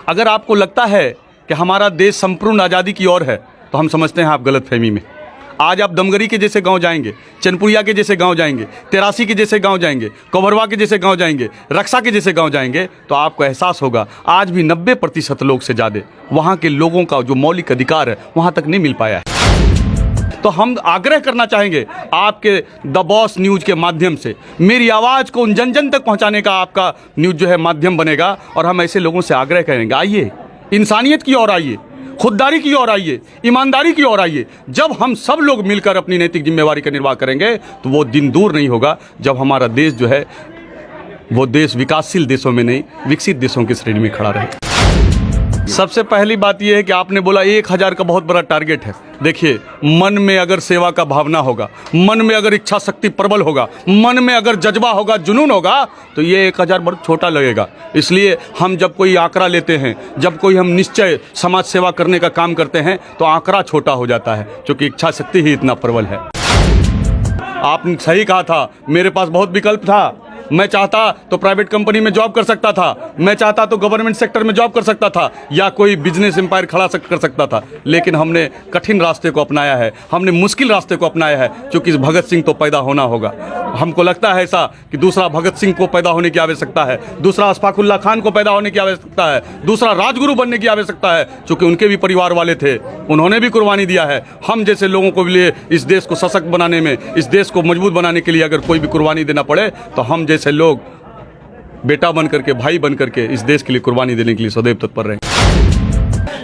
अगर आपको लगता है कि हमारा देश संपूर्ण आज़ादी की ओर है तो हम समझते हैं आप गलतफहमी में। आज आप दमगरी के जैसे गांव जाएंगे, चनपुरिया के जैसे गांव जाएंगे, तेरासी के जैसे गांव जाएंगे, कवरवा के जैसे गांव जाएंगे, रक्षा के जैसे गांव जाएंगे तो आपको एहसास होगा आज भी 90% लोग से ज़्यादा वहाँ के लोगों का जो मौलिक अधिकार है वहाँ तक नहीं मिल पाया है। तो हम आग्रह करना चाहेंगे आपके द बॉस न्यूज़ के माध्यम से, मेरी आवाज़ को उन जन जन तक पहुँचाने का आपका न्यूज़ जो है माध्यम बनेगा। और हम ऐसे लोगों से आग्रह करेंगे, आइए इंसानियत की ओर आइए, खुददारी की ओर आइए, ईमानदारी की ओर आइए। जब हम सब लोग मिलकर अपनी नैतिक जिम्मेवारी का निर्वाह करेंगे तो वो दिन दूर नहीं होगा जब हमारा देश जो है वो देश विकासशील देशों में नहीं विकसित देशों की श्रेणी में खड़ा रहे। सबसे पहली बात यह है कि आपने बोला 1000 का बहुत बड़ा टारगेट है। देखिए, मन में अगर सेवा का भावना होगा, मन में अगर इच्छा शक्ति प्रबल होगा, मन में अगर जज्बा होगा, जुनून होगा तो ये 1000 बहुत छोटा लगेगा। इसलिए हम जब कोई आंकड़ा लेते हैं, जब कोई हम निश्चय समाज सेवा करने का काम करते हैं तो आंकड़ा छोटा हो जाता है, क्योंकि इच्छा शक्ति ही इतना प्रबल है। आपने सही कहा था, मेरे पास बहुत विकल्प था। मैं चाहता तो प्राइवेट कंपनी में जॉब कर सकता था, मैं चाहता तो गवर्नमेंट सेक्टर में जॉब कर सकता था, या कोई बिजनेस एम्पायर खड़ा कर सकता था। लेकिन हमने कठिन रास्ते को अपनाया है, हमने मुश्किल रास्ते को अपनाया है, क्योंकि भगत सिंह तो पैदा होना होगा। हमको लगता है ऐसा कि दूसरा भगत सिंह को पैदा होने की आवश्यकता है, दूसरा अशफाकुल्ला खान को पैदा होने की आवश्यकता है, दूसरा राजगुरु बनने की आवश्यकता है, क्योंकि उनके भी परिवार वाले थे, उन्होंने भी कुर्बानी दिया है। हम जैसे लोगों को लिए इस देश को सशक्त बनाने में, इस देश को मजबूत बनाने के लिए अगर कोई भी कुर्बानी देना पड़े तो हम जैसे लोग बेटा बन करके, भाई बन करके इस देश के लिए कुर्बानी देने के लिए सदैव तत्पर रहेंगे।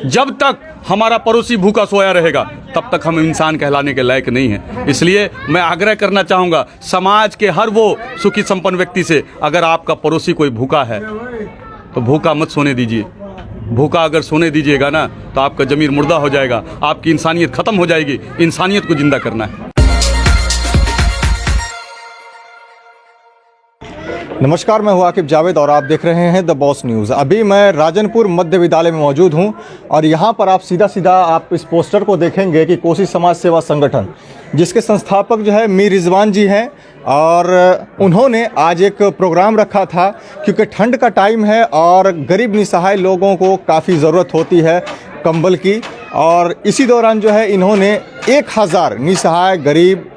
जब तक हमारा पड़ोसी भूखा सोया रहेगा तब तक हम इंसान कहलाने के लायक नहीं हैं। इसलिए मैं आग्रह करना चाहूँगा समाज के हर वो सुखी संपन्न व्यक्ति से, अगर आपका पड़ोसी कोई भूखा है तो भूखा मत सोने दीजिए। भूखा अगर सोने दीजिएगा ना तो आपका जमीर मुर्दा हो जाएगा, आपकी इंसानियत खत्म हो जाएगी। इंसानियत को जिंदा करना है। नमस्कार, मैं हूं आकिब जावेद और आप देख रहे हैं द बॉस न्यूज़। अभी मैं राजनपुर मध्य विद्यालय में मौजूद हूं और यहां पर आप सीधा आप इस पोस्टर को देखेंगे कि कोसी समाज सेवा संगठन, जिसके संस्थापक जो है मीर रिजवान जी हैं, और उन्होंने आज एक प्रोग्राम रखा था क्योंकि ठंड का टाइम है और गरीब निसहाय लोगों को काफ़ी ज़रूरत होती है कंबल की। और इसी दौरान जो है इन्होंने 1000 निसहाय गरीब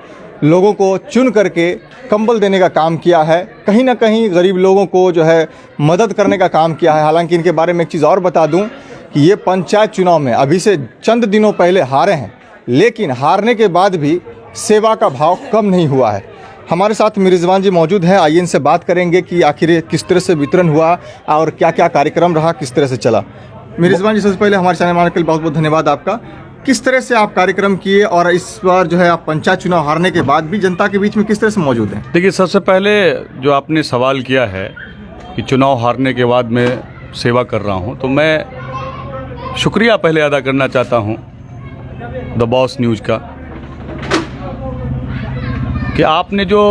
लोगों को चुन करके कंबल देने का काम किया है। कहीं ना कहीं गरीब लोगों को जो है मदद करने का काम किया है। हालांकि इनके बारे में एक चीज़ और बता दूं कि ये पंचायत चुनाव में अभी से चंद दिनों पहले हारे हैं, लेकिन हारने के बाद भी सेवा का भाव कम नहीं हुआ है। हमारे साथ मीर रिजवान जी मौजूद हैं, आइए इनसे बात करेंगे कि आखिर किस तरह से वितरण हुआ और क्या क्या कार्यक्रम रहा, किस तरह से चला। मीर रिजवान जी, सबसे पहले हमारे चैनल आने के लिए बहुत बहुत धन्यवाद आपका। किस तरह से आप कार्यक्रम किए और इस बार जो है आप पंचायत चुनाव हारने के बाद भी जनता के बीच में किस तरह से मौजूद हैं? देखिए, सबसे पहले जो आपने सवाल किया है कि चुनाव हारने के बाद मैं सेवा कर रहा हूं, तो मैं शुक्रिया पहले अदा करना चाहता हूं द बॉस न्यूज़ का कि आपने जो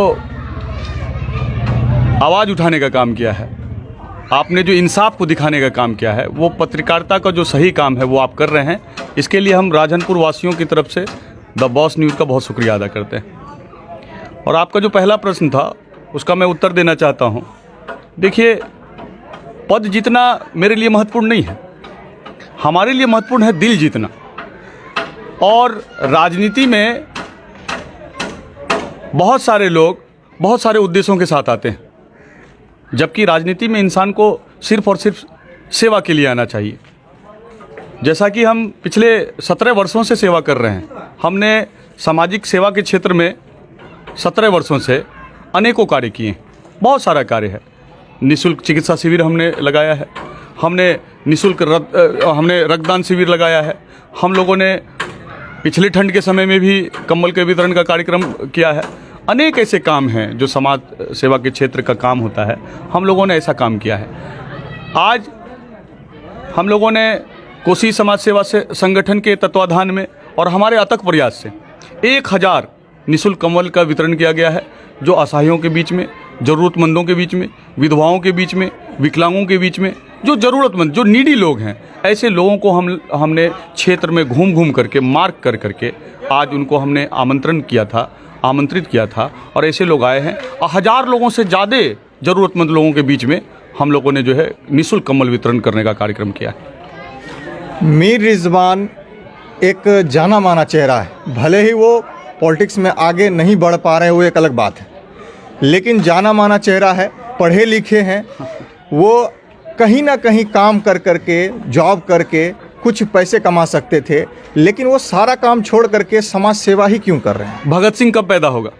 आवाज़ उठाने का काम किया है, आपने जो इंसाफ को दिखाने का काम किया है, वो पत्रकारिता का जो सही काम है वो आप कर रहे हैं। इसके लिए हम राजनपुर वासियों की तरफ से द बॉस न्यूज़ का बहुत शुक्रिया अदा करते हैं। और आपका जो पहला प्रश्न था उसका मैं उत्तर देना चाहता हूं। देखिए, पद जीतना मेरे लिए महत्वपूर्ण नहीं है, हमारे लिए महत्वपूर्ण है दिल जीतना। और राजनीति में बहुत सारे लोग बहुत सारे उद्देश्यों के साथ आते हैं, जबकि राजनीति में इंसान को सिर्फ और सिर्फ सेवा के लिए आना चाहिए। जैसा कि हम पिछले 17 वर्षों से सेवा कर रहे हैं, हमने सामाजिक सेवा के क्षेत्र में 17 वर्षों से अनेकों कार्य किए हैं। बहुत सारा कार्य है। निःशुल्क चिकित्सा शिविर हमने लगाया है, हमने निःशुल्क हमने रक्तदान शिविर लगाया है, हम लोगों ने पिछले ठंड के समय में भी कंबल के वितरण का कार्यक्रम किया है। अनेक ऐसे काम हैं जो समाज सेवा के क्षेत्र का काम होता है, हम लोगों ने ऐसा काम किया है। आज हम लोगों ने कोसी समाज सेवा से संगठन के तत्वाधान में और हमारे अथक प्रयास से 1000 निःशुल्क कंबल का वितरण किया गया है, जो असहायों के बीच में, ज़रूरतमंदों के बीच में, विधवाओं के बीच में, विकलांगों के बीच में, जो ज़रूरतमंद, जो नीडी लोग हैं, ऐसे लोगों को हमने क्षेत्र में घूम घूम करके, मार्क कर करके आज उनको हमने आमंत्रित किया था और ऐसे लोग आए हैं। 1000 लोगों से ज़्यादा ज़रूरतमंद लोगों के बीच में हम लोगों ने जो है निःशुल्क कंबल वितरण करने का कार्यक्रम किया है। मीर रिजवान एक जाना माना चेहरा है, भले ही वो पॉलिटिक्स में आगे नहीं बढ़ पा रहे, वो एक अलग बात है, लेकिन जाना माना चेहरा है, पढ़े लिखे हैं, वो कहीं ना कहीं काम कर करके जॉब करके कुछ पैसे कमा सकते थे, लेकिन वो सारा काम छोड़ करके समाज सेवा ही क्यों कर रहे हैं? भगत सिंह कब पैदा होगा,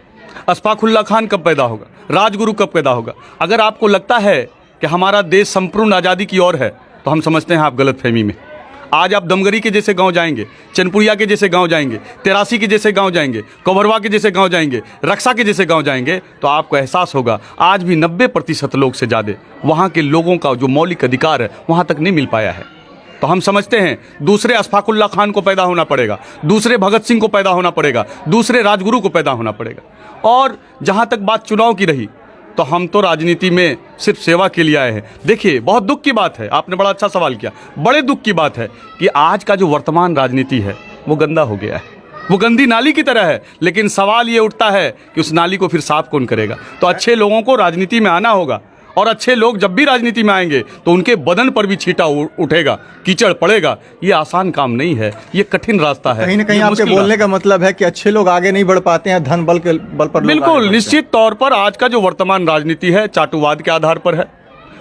अशफाकुल्ला खान कब पैदा होगा, राजगुरु कब पैदा होगा? अगर आपको लगता है कि हमारा देश संपूर्ण आज़ादी की ओर है तो हम समझते हैं आप गलतफहमी में। आज आप दमगरी के जैसे गांव जाएंगे, चनपुरिया के जैसे गांव जाएंगे, तेरासी के जैसे गांव जाएंगे, कोभरवा के जैसे गांव जाएंगे, रक्षा के जैसे गांव जाएंगे, तो आपको एहसास होगा आज भी 90% लोग से ज़्यादा वहाँ के लोगों का जो मौलिक अधिकार है वहाँ तक नहीं मिल पाया है। तो हम समझते हैं दूसरे अशफाकुल्ला खान को पैदा होना पड़ेगा, दूसरे भगत सिंह को पैदा होना पड़ेगा, दूसरे राजगुरु को पैदा होना पड़ेगा। और जहाँ तक बात चुनाव की रही, तो हम तो राजनीति में सिर्फ सेवा के लिए आए हैं। देखिए, बहुत दुख की बात है, आपने बड़ा अच्छा सवाल किया, बड़े दुख की बात है कि आज का जो वर्तमान राजनीति है वो गंदा हो गया है, वो गंदी नाली की तरह है। लेकिन सवाल ये उठता है कि उस नाली को फिर साफ कौन करेगा? तो अच्छे लोगों को राजनीति में आना होगा, और अच्छे लोग जब भी राजनीति में आएंगे तो उनके बदन पर भी छींटा उठेगा, कीचड़ पड़ेगा। ये आसान काम नहीं है, ये कठिन रास्ता है। कहीं ना कहीं आपके बोलने का मतलब है कि अच्छे लोग आगे नहीं बढ़ पाते हैं, धन बल के बल पर। बिल्कुल, निश्चित तौर पर आज का जो वर्तमान राजनीति है चाटुवाद के आधार पर है,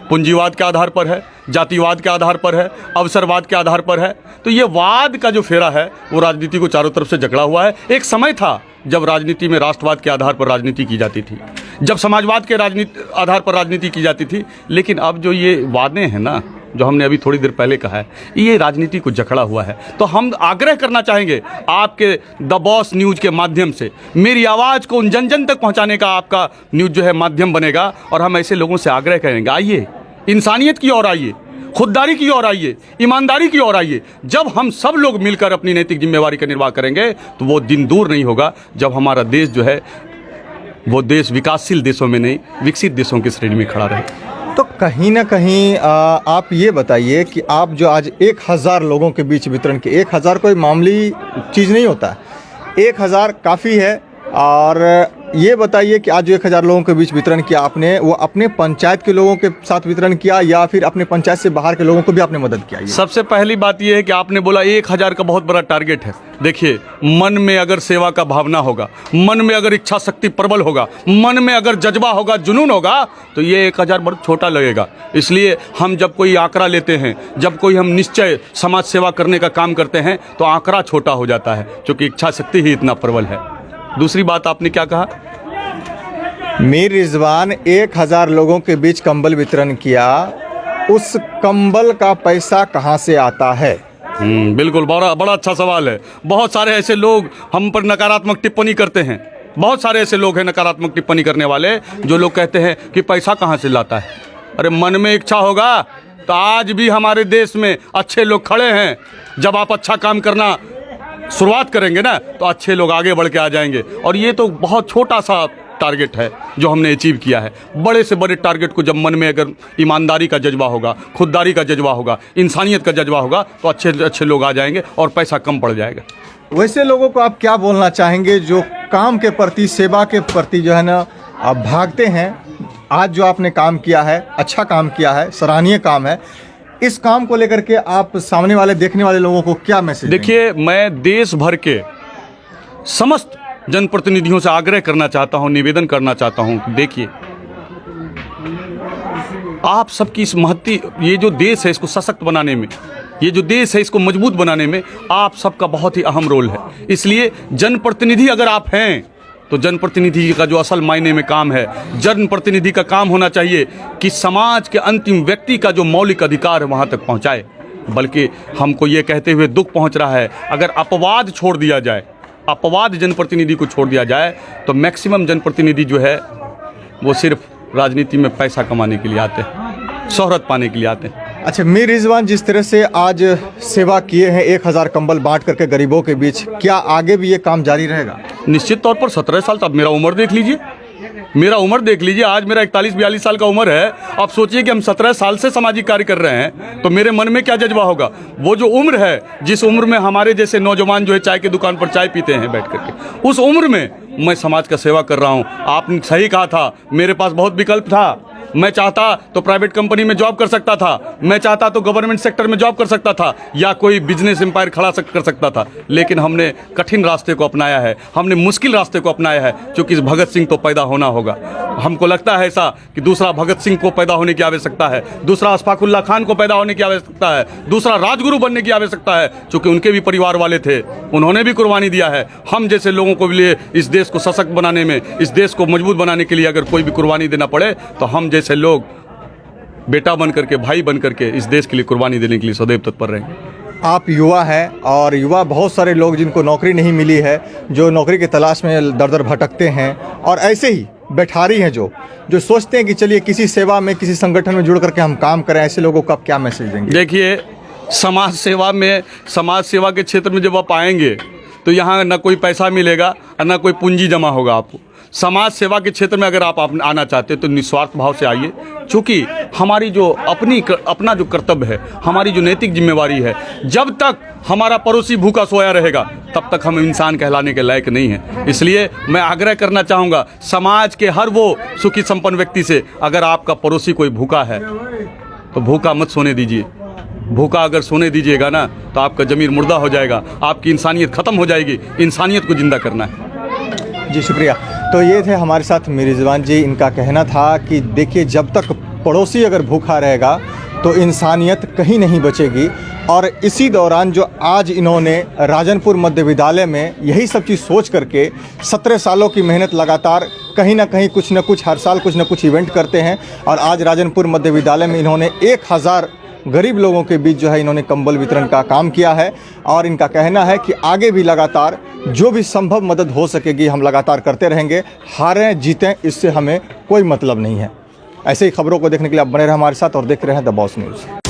पूंजीवाद के आधार पर है, जातिवाद के आधार पर है, अवसरवाद के आधार पर है। तो ये वाद का जो फेरा है वो राजनीति को चारों तरफ से जकड़ा हुआ है। एक समय था जब राजनीति में राष्ट्रवाद के आधार पर राजनीति की जाती थी, जब समाजवाद के आधार पर राजनीति की जाती थी, लेकिन अब जो ये वादे हैं ना, जो हमने अभी थोड़ी देर पहले कहा है, ये राजनीति को जकड़ा हुआ है। तो हम आग्रह करना चाहेंगे आपके द बॉस न्यूज़ के माध्यम से, मेरी आवाज़ को उन जन जन तक पहुंचाने का आपका न्यूज़ जो है माध्यम बनेगा, और हम ऐसे लोगों से आग्रह करेंगे, आइए इंसानियत की ओर आइए, खुददारी की ओर आइए, ईमानदारी की ओर आइए। जब हम सब लोग मिलकर अपनी नैतिक जिम्मेवारी का निर्वाह करेंगे तो वो दिन दूर नहीं होगा जब हमारा देश जो है वो देश विकासशील देशों में नहीं, विकसित देशों की श्रेणी में खड़ा रहे। तो कहीं ना कहीं आप ये बताइए कि आप जो आज 1000 लोगों के बीच वितरण किए, 1000 कोई मामूली चीज़ नहीं होता, 1000 काफ़ी है। और ये बताइए कि आज जो 1000 लोगों के बीच वितरण किया आपने, वो अपने पंचायत के लोगों के साथ वितरण किया या फिर अपने पंचायत से बाहर के लोगों को भी आपने मदद किया? सबसे पहली बात ये है कि आपने बोला 1000 का बहुत बड़ा टारगेट है। देखिए, मन में अगर सेवा का भावना होगा, मन में अगर इच्छा शक्ति प्रबल होगा, मन में अगर जज्बा होगा, जुनून होगा, तो ये 1000 बहुत छोटा लगेगा। इसलिए हम जब कोई आंकड़ा लेते हैं, जब कोई हम निश्चय समाज सेवा करने का काम करते हैं, तो आंकड़ा छोटा हो जाता है, क्योंकि इच्छा शक्ति ही इतना प्रबल है। दूसरी बात आपने क्या कहा? मीर रिजवान 1000 लोगों के बीच कंबल वितरण किया, उस कंबल का पैसा कहाँ से आता है? बिल्कुल, बड़ा अच्छा सवाल है। बहुत सारे ऐसे लोग हम पर नकारात्मक टिप्पणी करते हैं, बहुत सारे ऐसे लोग हैं नकारात्मक टिप्पणी करने वाले, जो लोग कहते हैं कि पैसा कहाँ से लाता है। अरे मन में इच्छा होगा तो आज भी हमारे देश में अच्छे लोग खड़े हैं। जब आप अच्छा काम करना शुरुआत करेंगे ना, तो अच्छे लोग आगे बढ़ के आ जाएंगे। और ये तो बहुत छोटा सा टारगेट है जो हमने अचीव किया है। बड़े से बड़े टारगेट को जब मन में अगर ईमानदारी का जज्बा होगा, खुददारी का जज्बा होगा, इंसानियत का जज्बा होगा, तो अच्छे अच्छे लोग आ जाएंगे और पैसा कम पड़ जाएगा। वैसे लोगों को आप क्या बोलना चाहेंगे जो काम के प्रति, सेवा के प्रति जो है ना आप भागते हैं? आज जो आपने काम किया है, अच्छा काम किया है, सराहनीय काम है। इस काम को लेकर के आप सामने वाले देखने वाले लोगों को क्या मैसेज? देखिए, मैं देश भर के समस्त जनप्रतिनिधियों से आग्रह करना चाहता हूं, निवेदन करना चाहता हूं कि देखिए, आप सबकी इस ये जो देश है इसको सशक्त बनाने में, ये जो देश है इसको मजबूत बनाने में आप सबका बहुत ही अहम रोल है। इसलिए जनप्रतिनिधि अगर आप हैं तो जनप्रतिनिधि का जो असल मायने में काम है, जनप्रतिनिधि का काम होना चाहिए कि समाज के अंतिम व्यक्ति का जो मौलिक अधिकार है वहाँ तक पहुँचाए। बल्कि हमको ये कहते हुए दुख पहुँच रहा है, अगर अपवाद छोड़ दिया जाए, अपवाद जनप्रतिनिधि को छोड़ दिया जाए, तो मैक्सिमम जनप्रतिनिधि जो है वो सिर्फ राजनीति में पैसा कमाने के लिए आते हैं, शोहरत पाने के लिए आते हैं। अच्छा, मीर रिजवान जिस तरह से आज सेवा किए हैं, 1000 कंबल बांट करके गरीबों के बीच, क्या आगे भी ये काम जारी रहेगा? निश्चित तौर पर 17 साल, अब मेरा उम्र देख लीजिए, मेरा उम्र देख लीजिए, आज मेरा 41-42 साल का उम्र है। आप सोचिए कि हम 17 साल से सामाजिक कार्य कर रहे हैं, तो मेरे मन में क्या जज्बा होगा। वो जो उम्र है, जिस उम्र में हमारे जैसे नौजवान जो है चाय की दुकान पर चाय पीते हैं बैठ करके, उस उम्र में मैं समाज का सेवा कर रहा हूँ। आपने सही कहा था, मेरे पास बहुत विकल्प था, मैं चाहता तो प्राइवेट कंपनी में जॉब कर सकता था, मैं चाहता तो गवर्नमेंट सेक्टर में जॉब कर सकता था, या कोई बिजनेस एम्पायर खड़ा कर सकता था। लेकिन हमने कठिन रास्ते को अपनाया है, हमने मुश्किल रास्ते को अपनाया है, क्योंकि भगत सिंह तो पैदा होना होगा। हमको लगता है ऐसा कि दूसरा भगत सिंह को पैदा होने की आवश्यकता है, दूसरा अशफाकुल्ला खान को पैदा होने की आवश्यकता है, दूसरा राजगुरु बनने की आवश्यकता है, क्योंकि उनके भी परिवार वाले थे, उन्होंने भी कुर्बानी दिया है। हम जैसे लोगों को लिए इस देश को सशक्त बनाने में, इस देश को मजबूत बनाने के लिए अगर कोई भी कुर्बानी देना पड़े तो हम जैसे लोग बेटा बन करके, भाई बन करके इस देश के लिए कुर्बानी देने के लिए सदैव तत्पर रहेंगे। आप युवा हैं और युवा बहुत सारे लोग जिनको नौकरी नहीं मिली है, जो नौकरी की तलाश में दर दर भटकते हैं, और ऐसे ही बैठारी हैं जो सोचते हैं कि चलिए किसी सेवा में, किसी संगठन में जुड़ करके हम काम करें। ऐसे लोगों को आप क्या मैसेज देंगे? देखिए, समाज सेवा में, समाज सेवा के क्षेत्र में जब आप आएंगे तो यहाँ ना कोई पैसा मिलेगा और ना कोई पूंजी जमा होगा आपको। समाज सेवा के क्षेत्र में अगर आप आना चाहते हैं तो निस्वार्थ भाव से आइए, क्योंकि हमारी जो अपना जो कर्तव्य है, हमारी जो नैतिक जिम्मेवारी है, जब तक हमारा पड़ोसी भूखा सोया रहेगा तब तक हम इंसान कहलाने के लायक नहीं हैं। इसलिए मैं आग्रह करना चाहूँगा समाज के हर वो सुखी संपन्न व्यक्ति से, अगर आपका पड़ोसी कोई भूखा है तो भूखा मत सोने दीजिए। भूखा अगर सोने दीजिएगा ना तो आपका जमीर मुर्दा हो जाएगा, आपकी इंसानियत ख़त्म हो जाएगी। इंसानियत को ज़िंदा करना है। जी शुक्रिया। तो ये थे हमारे साथ मीर रिजवान जी। इनका कहना था कि देखिए, जब तक पड़ोसी अगर भूखा रहेगा तो इंसानियत कहीं नहीं बचेगी। और इसी दौरान जो आज इन्होंने राजनपुर मध्य विद्यालय में यही सब चीज़ सोच करके 17 सालों की मेहनत लगातार कहीं ना कहीं कुछ न कुछ हर साल कुछ न कुछ इवेंट करते हैं, और आज राजनपुर मध्य विद्यालय में इन्होंने 1000 गरीब लोगों के बीच जो है इन्होंने कंबल वितरण का काम किया है। और इनका कहना है कि आगे भी लगातार जो भी संभव मदद हो सकेगी हम लगातार करते रहेंगे। हारें जीतें इससे हमें कोई मतलब नहीं है। ऐसे ही खबरों को देखने के लिए आप बने रहें हमारे साथ और देखते रहें द बॉस न्यूज़।